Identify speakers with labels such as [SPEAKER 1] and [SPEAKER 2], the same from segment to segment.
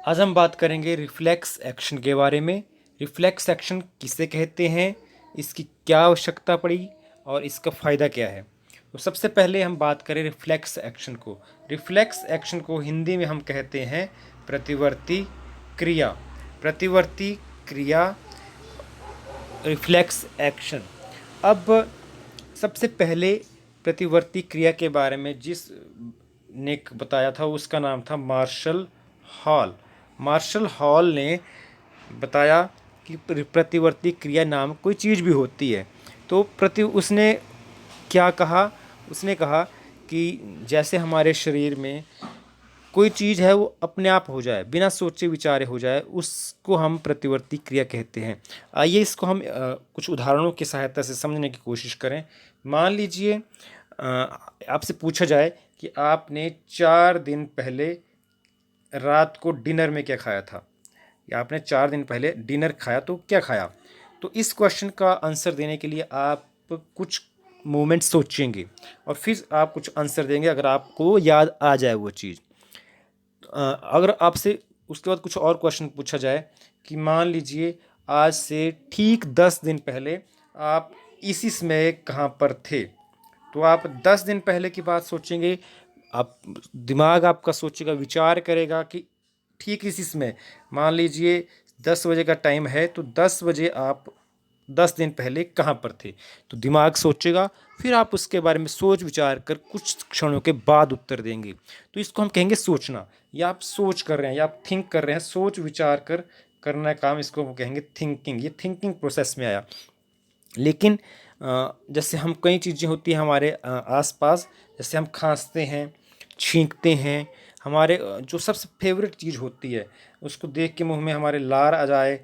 [SPEAKER 1] आज हम बात करेंगे रिफ्लेक्स एक्शन के बारे में। रिफ्लेक्स एक्शन किसे कहते हैं, इसकी क्या आवश्यकता पड़ी और इसका फ़ायदा क्या है। तो सबसे पहले हम बात करें रिफ्लेक्स एक्शन को। रिफ्लेक्स एक्शन को हिंदी में हम कहते हैं प्रतिवर्ती क्रिया। प्रतिवर्ती क्रिया, रिफ्लेक्स एक्शन। अब सबसे पहले प्रतिवर्ती क्रिया के बारे में जिस ने बताया था उसका नाम था मार्शल हॉल। मार्शल हॉल ने बताया कि प्रतिवर्ती क्रिया नाम कोई चीज़ भी होती है। तो उसने क्या कहा, उसने कहा कि जैसे हमारे शरीर में कोई चीज़ है वो अपने आप हो जाए, बिना सोचे विचारे हो जाए, उसको हम प्रतिवर्ती क्रिया कहते हैं। आइए इसको हम कुछ उदाहरणों की सहायता से समझने की कोशिश करें। मान लीजिए आपसे पूछा जाए कि आपने 4 दिन पहले रात को डिनर में क्या खाया था, या आपने 4 दिन पहले डिनर खाया तो क्या खाया। तो इस क्वेश्चन का आंसर देने के लिए आप कुछ मोमेंट सोचेंगे और फिर आप कुछ आंसर देंगे अगर आपको याद आ जाए वो चीज़। अगर आपसे उसके बाद कुछ और क्वेश्चन पूछा जाए कि मान लीजिए आज से ठीक 10 दिन पहले आप इसी समय कहाँ पर थे, तो आप 10 दिन पहले की बात सोचेंगे। आप दिमाग आपका सोचेगा, विचार करेगा कि ठीक इसी समय, मान लीजिए 10 बजे का टाइम है तो 10 बजे आप 10 दिन पहले कहाँ पर थे। तो दिमाग सोचेगा, फिर आप उसके बारे में सोच विचार कर कुछ क्षणों के बाद उत्तर देंगे। तो इसको हम कहेंगे सोचना, या आप सोच कर रहे हैं या आप थिंक कर रहे हैं, सोच विचार कर करना काम, इसको हम कहेंगे थिंकिंग। ये थिंकिंग प्रोसेस में आया। लेकिन जैसे हम कई चीज़ें होती हैं हमारे आसपास, जैसे हम खांसते हैं, छींकते हैं, हमारे जो सबसे फेवरेट चीज़ होती है उसको देख के मुंह में हमारे लार आ जाए,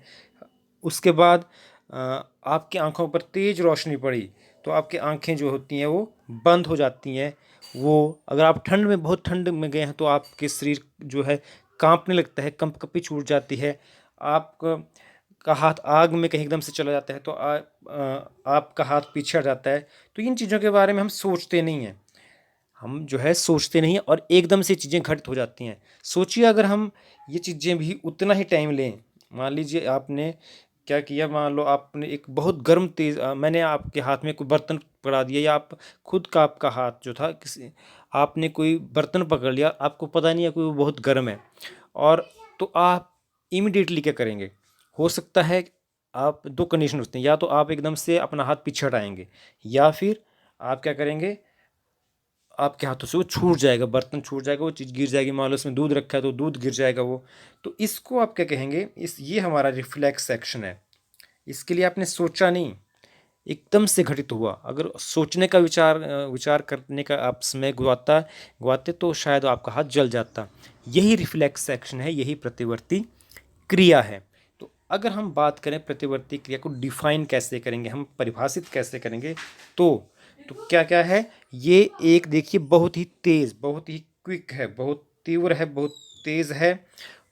[SPEAKER 1] उसके बाद आपकी आंखों पर तेज़ रोशनी पड़ी तो आपकी आंखें जो होती हैं वो बंद हो जाती हैं। वो अगर आप ठंड में, बहुत ठंड में गए हैं तो आपके शरीर जो है कांपने लगता है, कंपकपी छूट जाती है। आपका का हाथ आग में कहीं एकदम से चला जाता है तो आपका हाथ पीछे हट जाता है। तो इन चीज़ों के बारे में हम सोचते नहीं हैं, हम जो है सोचते नहीं हैं और एकदम से चीज़ें घटित हो जाती हैं। सोचिए अगर हम ये चीज़ें भी उतना ही टाइम लें। मान लीजिए आपने क्या किया, मान लो आपने एक बहुत गर्म तेज़ मैंने आपके हाथ में कोई बर्तन पकड़ा दिया, या आप खुद का आपका हाथ जो था किसी, आपने कोई बर्तन पकड़ लिया, आपको पता नहीं है कोई वो बहुत गर्म है, और तो आप इमिडिएटली क्या करेंगे। हो सकता है आप, दो कंडीशन होती हैं, या तो आप एकदम से अपना हाथ पीछे हटाएंगे, या फिर आप क्या करेंगे, आपके हाथों से वो छूट जाएगा, बर्तन छूट जाएगा, वो चीज़ गिर जाएगी। मान लो उसमें दूध रखा है तो दूध गिर जाएगा वो। तो इसको आप क्या कहेंगे, ये हमारा रिफ्लेक्स एक्शन है। इसके लिए आपने सोचा नहीं, एकदम से घटित हुआ। अगर सोचने का विचार करने का आप समय गवाते तो शायद आपका हाथ जल जाता। यही रिफ्लेक्स एक्शन है, यही प्रतिवर्ती क्रिया है। तो अगर हम बात करें प्रतिवर्ती क्रिया को डिफाइन कैसे करेंगे, हम परिभाषित कैसे करेंगे, तो क्या क्या है ये। एक देखिए, बहुत ही तेज़, बहुत ही क्विक है, बहुत तीव्र है, बहुत तेज़ है।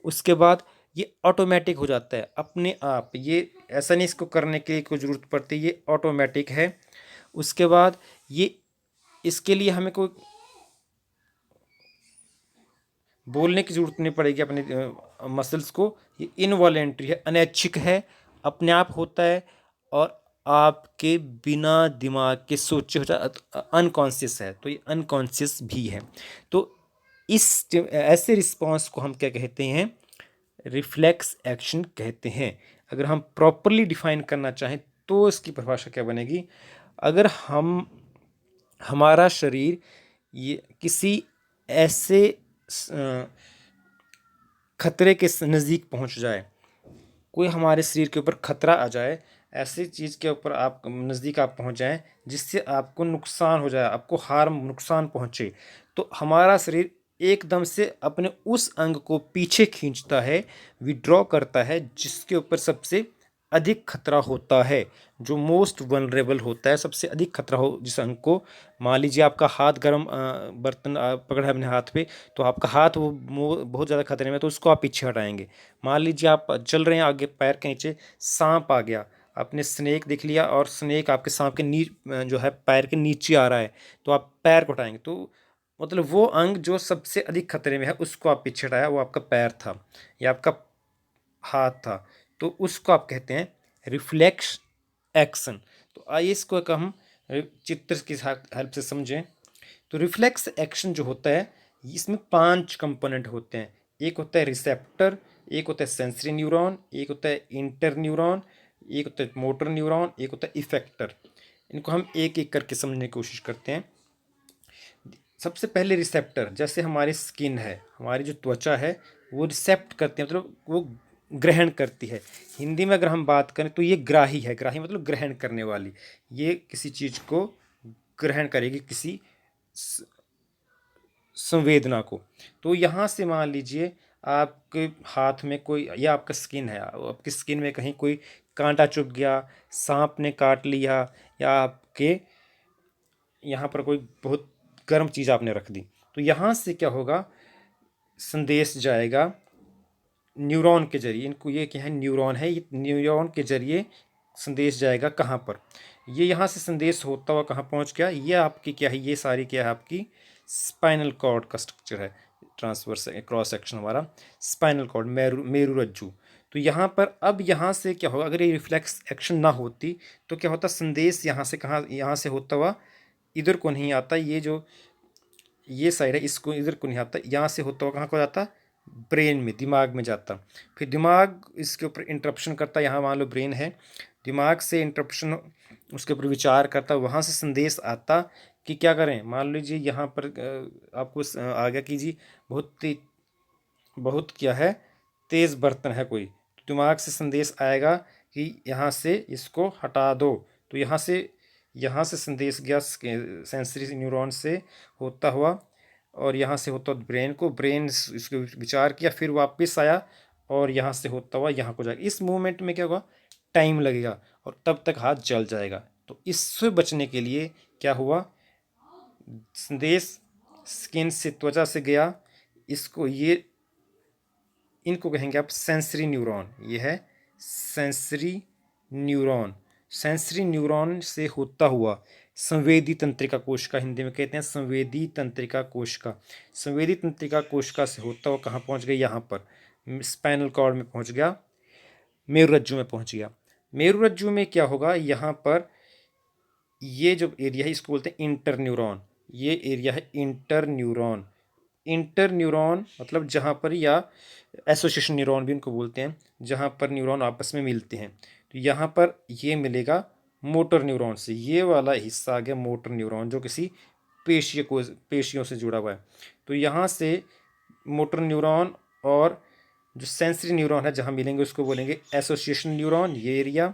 [SPEAKER 1] उसके बाद ये ऑटोमेटिक हो जाता है अपने आप, ये ऐसा नहीं इसको करने की कोई ज़रूरत पड़ती, ये ऑटोमेटिक है। उसके बाद ये, इसके लिए हमें कोई बोलने की ज़रूरत नहीं पड़ेगी अपने मसल्स को। ये इनवॉलेंट्री है, अनैच्छिक है, अपने आप होता है, और आपके बिना दिमाग के सोचे हो जाए, अनकॉन्शियस है, तो ये अनकॉन्शियस भी है। तो ऐसे रिस्पॉन्स को हम क्या कहते हैं, रिफ्लेक्स एक्शन कहते हैं। अगर हम प्रॉपरली डिफाइन करना चाहें तो इसकी परिभाषा क्या बनेगी। अगर हमारा शरीर ये किसी ऐसे खतरे के नज़दीक पहुंच जाए, कोई हमारे शरीर के ऊपर खतरा आ जाए, ऐसी चीज़ के ऊपर आप नज़दीक आप पहुंच जाएं जिससे आपको नुकसान हो जाए, आपको नुकसान पहुंचे, तो हमारा शरीर एकदम से अपने उस अंग को पीछे खींचता है, विड्रॉ करता है जिसके ऊपर सबसे अधिक खतरा होता है, जो मोस्ट वनरेबल होता है, सबसे अधिक खतरा हो जिस अंग को। मान लीजिए आपका हाथ गर्म बर्तन पकड़ा है अपने हाथ पे, तो आपका हाथ वो बहुत ज़्यादा खतरे में है, तो उसको आप पीछे हटाएंगे। मान लीजिए आप चल रहे हैं, आगे पैर के नीचे सांप आ गया, आपने स्नेक देख लिया और स्नेक आपके सांप के जो है पैर के नीचे आ रहा है, तो आप पैर को हटाएंगे। तो मतलब वो अंग जो सबसे अधिक खतरे में है उसको आप पीछे हटाया, वो आपका पैर था या आपका हाथ था, तो उसको आप कहते हैं रिफ्लेक्स एक्शन। तो आइए इसको एक हम चित्र की हेल्प से समझें। तो रिफ्लेक्स एक्शन जो होता है इसमें 5 कंपोनेंट होते हैं। एक होता है रिसेप्टर, एक होता है सेंसरी न्यूरॉन, एक होता है इंटर न्यूरॉन, एक होता है मोटर न्यूरॉन, एक होता है इफेक्टर। इनको हम एक एक करके समझने की कोशिश करते हैं। सबसे पहले रिसेप्टर, जैसे हमारी स्किन है, हमारी जो त्वचा है वो रिसेप्ट करती है, मतलब वो ग्रहण करती है। हिंदी में अगर हम बात करें तो ये ग्राही है, ग्राही मतलब ग्रहण करने वाली। ये किसी चीज़ को ग्रहण करेगी, किसी संवेदना को। तो यहाँ से मान लीजिए आपके हाथ में कोई, या आपका स्किन है, आपकी स्किन में कहीं कोई कांटा चुभ गया, सांप ने काट लिया, या आपके यहाँ पर कोई बहुत गर्म चीज़ आपने रख दी, तो यहाँ से क्या होगा, संदेश जाएगा न्यूरॉन के जरिए। इनको ये क्या है, न्यूरॉन है, ये न्यूरॉन के जरिए संदेश जाएगा कहाँ पर, ये यहाँ से संदेश होता हुआ कहाँ पहुँच गया, ये आपकी क्या है, ये सारी क्या है आपकी स्पाइनल कॉर्ड का स्ट्रक्चर है। ट्रांसवर्स क्रॉस सेक्शन हमारा स्पाइनल कॉर्ड, मेरुरज्जु। तो यहाँ पर अब यहाँ से क्या होगा, अगर ये रिफ्लेक्स एक्शन ना होती तो क्या होता, संदेश यहाँ से कहाँ, यहाँ से होता हुआ इधर को नहीं आता, ये जो ये साइड है इसको इधर को नहीं आता, यहाँ से होता हुआ कहाँ को जाता, ब्रेन में, दिमाग में जाता। फिर दिमाग इसके ऊपर इंटरप्शन करता, यहाँ मान लो ब्रेन है, दिमाग से इंटरप्शन उसके ऊपर विचार करता, वहाँ से संदेश आता कि क्या करें। मान लीजिए यहाँ पर आपको आ गया कि जी बहुत क्या है, तेज़ बर्तन है कोई, तो दिमाग से संदेश आएगा कि यहाँ से इसको हटा दो। तो यहाँ से संदेश गया सेंसरी न्यूरॉन से होता हुआ, और यहाँ से होता हुआ ब्रेन को, ब्रेन इसको विचार किया, फिर वापस आया, और यहाँ से होता हुआ यहाँ को जाएगा। इस मूवमेंट में क्या होगा, टाइम लगेगा, और तब तक हाथ जल जाएगा। तो इससे बचने के लिए क्या हुआ, संदेश स्किन से, त्वचा से गया, इसको ये इनको कहेंगे आप सेंसरी न्यूरॉन। ये है सेंसरी न्यूरॉन। सेंसरी न्यूरॉन से होता हुआ संवेदी तंत्रिका कोशिका, हिंदी में कहते हैं संवेदी तंत्रिका कोशिका। संवेदी तंत्रिका कोशिका से होता हुआ कहाँ पहुँच गया, यहाँ पर स्पाइनल कॉर्ड में पहुँच गया, मेरुरज्जु में पहुँच गया। मेरुरज्जु में क्या होगा, यहाँ पर ये जो एरिया है इसको बोलते हैं इंटर न्यूरॉन। ये एरिया है इंटर न्यूरॉन। इंटर न्यूरॉन मतलब जहाँ पर, या एसोसिएशन न्यूरॉन भी इनको बोलते हैं, जहाँ पर न्यूरॉन आपस में मिलते हैं। तो यहाँ पर ये मिलेगा मोटर न्यूरॉन से, ये वाला हिस्सा आ गया मोटर न्यूरॉन, जो किसी पेशियों से जुड़ा हुआ है। तो यहाँ से मोटर न्यूरॉन और जो सेंसरी न्यूरॉन है जहाँ मिलेंगे उसको बोलेंगे एसोसिएशन न्यूरॉन, ये एरिया,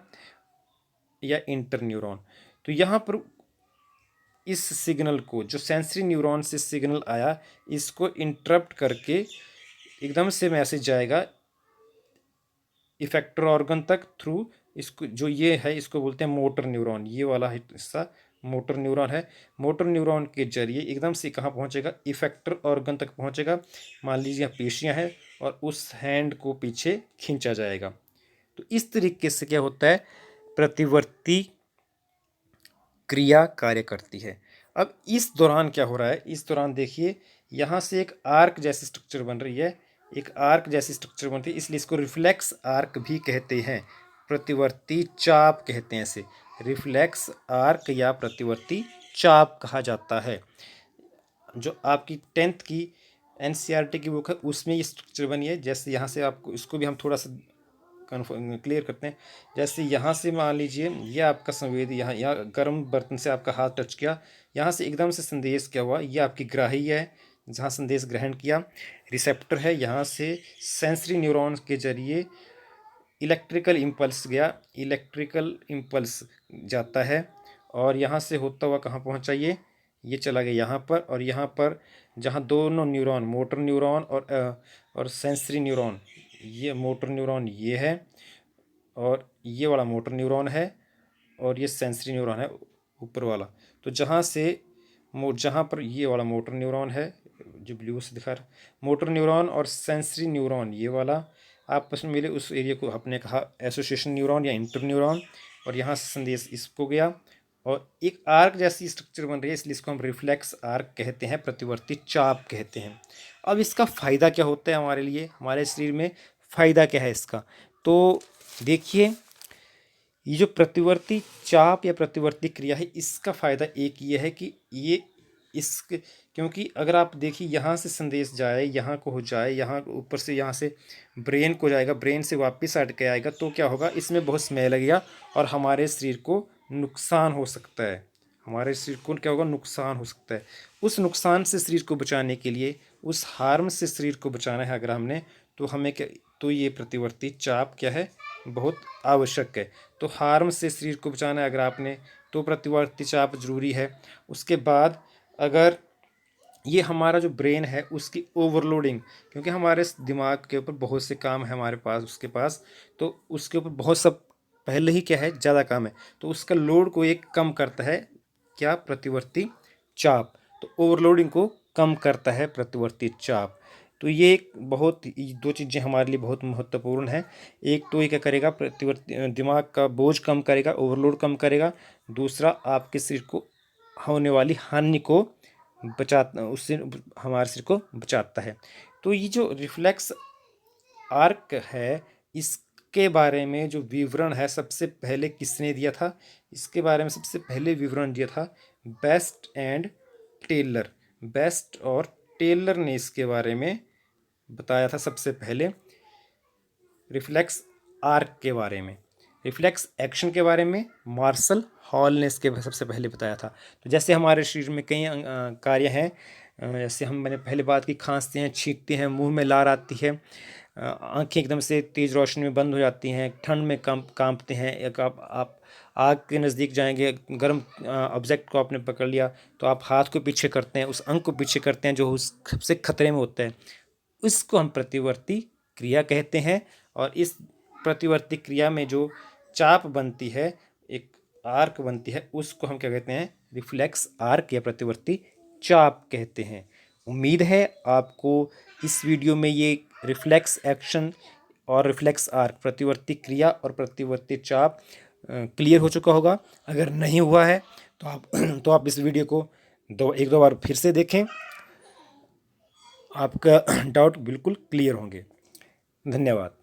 [SPEAKER 1] या इंटर न्यूरॉन। तो यहाँ पर इस सिग्नल को, जो सेंसरी न्यूरॉन से सिग्नल आया, इसको इंटरप्ट करके एकदम से मैसेज जाएगा इफेक्टर ऑर्गन तक थ्रू, इसको जो ये है इसको बोलते हैं मोटर न्यूरॉन। ये वाला हिस्सा मोटर न्यूरॉन है। मोटर न्यूरॉन के जरिए एकदम से कहाँ पहुँचेगा, इफेक्टर ऑर्गन तक पहुँचेगा। मान लीजिए पेशियाँ हैं और उस हैंड को पीछे खींचा जाएगा। तो इस तरीके से क्या होता है, प्रतिवर्ती क्रिया कार्य करती है। अब इस दौरान क्या हो रहा है, इस दौरान देखिए यहाँ से एक आर्क जैसी स्ट्रक्चर बन रही है, एक आर्क जैसी स्ट्रक्चर बनती है, इसलिए इसको रिफ्लेक्स आर्क भी कहते हैं, प्रतिवर्ती चाप कहते हैं इसे, रिफ्लेक्स आर्क या प्रतिवर्ती चाप कहा जाता है। जो आपकी 10th की एनसीईआरटी की बुक है उसमें ये स्ट्रक्चर बनी है। जैसे यहाँ से आपको, इसको भी हम थोड़ा सा क्लियर करते हैं। जैसे यहाँ से मान लीजिए ये आपका संवेदी, यहाँ यहाँ गर्म बर्तन से आपका हाथ टच किया, यहाँ से एकदम से संदेश क्या हुआ, ये आपकी ग्राही है जहाँ संदेश ग्रहण किया, रिसेप्टर है, यहाँ से सेंसरी न्यूरॉन्स के जरिए इलेक्ट्रिकल इम्पल्स गया, इलेक्ट्रिकल इम्पल्स जाता है, और यहाँ से होता हुआ कहाँ पहुँचा, ये चला गया यहाँ पर, और यहाँ पर जहाँ दोनों न्यूरॉन, मोटर न्यूरॉन और सेंसरी न्यूरॉन, ये मोटर न्यूरॉन ये है, और ये वाला मोटर न्यूरॉन है, और ये सेंसरी न्यूरॉन है ऊपर वाला। तो जहाँ पर ये वाला मोटर न्यूरॉन है जो ब्लू से दिखा रहा, मोटर न्यूरॉन और सेंसरी न्यूरॉन ये वाला आपस में मिले, उस एरिया को आपने कहा एसोसिएशन न्यूरॉन या इंटर न्यूरॉन, और यहाँ से संदेश इसको गया, और एक आर्क जैसी स्ट्रक्चर बन रही है, इसलिए इसको हम रिफ्लेक्स आर्क कहते हैं, प्रतिवर्ती चाप कहते हैं। अब इसका फ़ायदा क्या होता है हमारे लिए, हमारे शरीर में फ़ायदा क्या है इसका? तो देखिए, ये जो प्रतिवर्ती चाप या प्रतिवर्ती क्रिया है, इसका फ़ायदा एक ये है कि ये इस क्योंकि अगर आप देखिए यहाँ से संदेश जाए, यहाँ को हो जाए, यहाँ ऊपर से यहाँ से ब्रेन को जाएगा, ब्रेन से वापस हट के आएगा, तो क्या होगा, इसमें बहुत समय लगेगा और हमारे शरीर को नुकसान हो सकता है। हमारे शरीर को क्या होगा, नुकसान हो सकता है। उस नुकसान से शरीर को बचाने के लिए, उस हार्म से शरीर को बचाना है अगर हमने, तो हमें क्या, तो ये प्रतिवर्ती चाप क्या है, बहुत आवश्यक है। तो हार्म से शरीर को बचाना है अगर आपने, तो प्रतिवर्ती चाप जरूरी है। उसके बाद अगर ये हमारा जो ब्रेन है उसकी ओवरलोडिंग, क्योंकि हमारे दिमाग के ऊपर बहुत से काम है हमारे पास, उसके पास, तो उसके ऊपर बहुत सब पहले ही क्या है, ज़्यादा काम है, तो उसका लोड को एक कम करता है क्या, प्रतिवर्ती चाप। तो ओवरलोडिंग को कम करता है प्रतिवर्ती चाप। तो ये एक बहुत, दो चीज़ें हमारे लिए बहुत महत्वपूर्ण है। एक तो ये क्या करेगा, प्रतिवर्ती दिमाग का बोझ कम करेगा, ओवरलोड कम करेगा। दूसरा, आपके शरीर को होने वाली हानि को उससे हमारे शरीर को बचाता है। तो ये जो रिफ्लेक्स आर्क है, इसके बारे में जो विवरण है सबसे पहले किसने दिया था, इसके बारे में सबसे पहले विवरण दिया था बेस्ट एंड टेलर। बेस्ट और टेलर ने इसके बारे में बताया था सबसे पहले, रिफ्लेक्स आर्क के बारे में। रिफ्लेक्स एक्शन के बारे में मार्शल हॉल ने इसके सबसे पहले बताया था। तो जैसे हमारे शरीर में कई कार्य हैं, जैसे हम, मैंने पहले बात की, खांसते हैं, छींकते हैं, मुंह में लार आती है, आंखें एकदम से तेज़ रोशनी में बंद हो जाती हैं, ठंड में कांपते हैं। एक आप आग के नज़दीक जाएंगे, गर्म ऑब्जेक्ट को आपने पकड़ लिया, तो आप हाथ को पीछे करते हैं, उस अंग को पीछे करते हैं जो उस सबसे खतरे में होता है। इसको हम प्रतिवर्ती क्रिया कहते हैं। और इस प्रतिवर्ती क्रिया में जो चाप बनती है, एक आर्क बनती है, उसको हम क्या कहते हैं, रिफ्लेक्स आर्क या प्रतिवर्ती चाप कहते हैं। उम्मीद है आपको इस वीडियो में ये रिफ्लेक्स एक्शन और रिफ्लेक्स आर्क, प्रतिवर्ती क्रिया और प्रतिवर्ती चाप क्लियर हो चुका होगा। अगर नहीं हुआ है तो आप तो आप इस वीडियो को एक दो बार फिर से देखें, आपका डाउट बिल्कुल क्लियर होंगे। धन्यवाद।